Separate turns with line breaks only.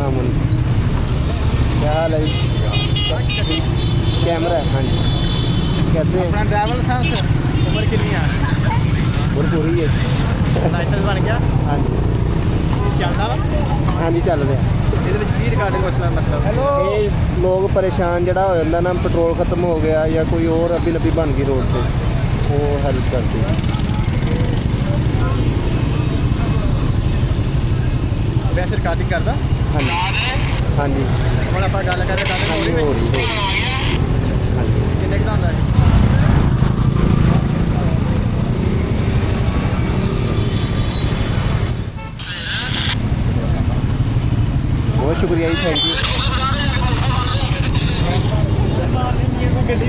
अस्सलाम वालेकुम। क्या हाल है जी? कैमरा है? हाँ जी। कैसे
अपना ड्राइवर लाइसेंस उम्र कितनी है?
और पूरी है?
लाइसेंस बन गया?
हाँ जी।
चलता वा?
हाँ जी चल रहा।
ਇਹਦੇ ਵਿੱਚ ਕੀ ਰਿਕਾਰਡਿੰਗ ਮਸਲਾ मतलब
ਇਹ ਲੋਕ ਪਰੇਸ਼ਾਨ ਜਿਹੜਾ ਹੋ ਜਾਂਦਾ ਨਾ, ਪੈਟਰੋਲ ਖਤਮ ਹੋ ਗਿਆ ਜਾਂ ਕੋਈ ਹੋਰ ਅੱਬੀ ਲੱਬੀ ਬਣ ਗਈ ਰੋਡ ਤੇ, ਉਹ ਹੈਲਪ ਕਰਦੀ ਹੈ।
ਵੈਸੇ ਰਿਕਾਰਡਿੰਗ ਕਰਦਾ?
ਹਾਂਜੀ ਹਾਂਜੀ
ਹੁਣ ਆਪਾਂ ਗੱਲ ਕਰਦੇ ਕਰਦੇ ਹੋ ਰਹੀ
ਹੋ ਰਹੀ ਹਾਂਜੀ।
ਕਿੰਨੇ ਕੁ ਦਾ ਹੁੰਦਾ ਹੈ?
बहुत शुक्रिया जी, थैंक यू।
ਗੱਡੀ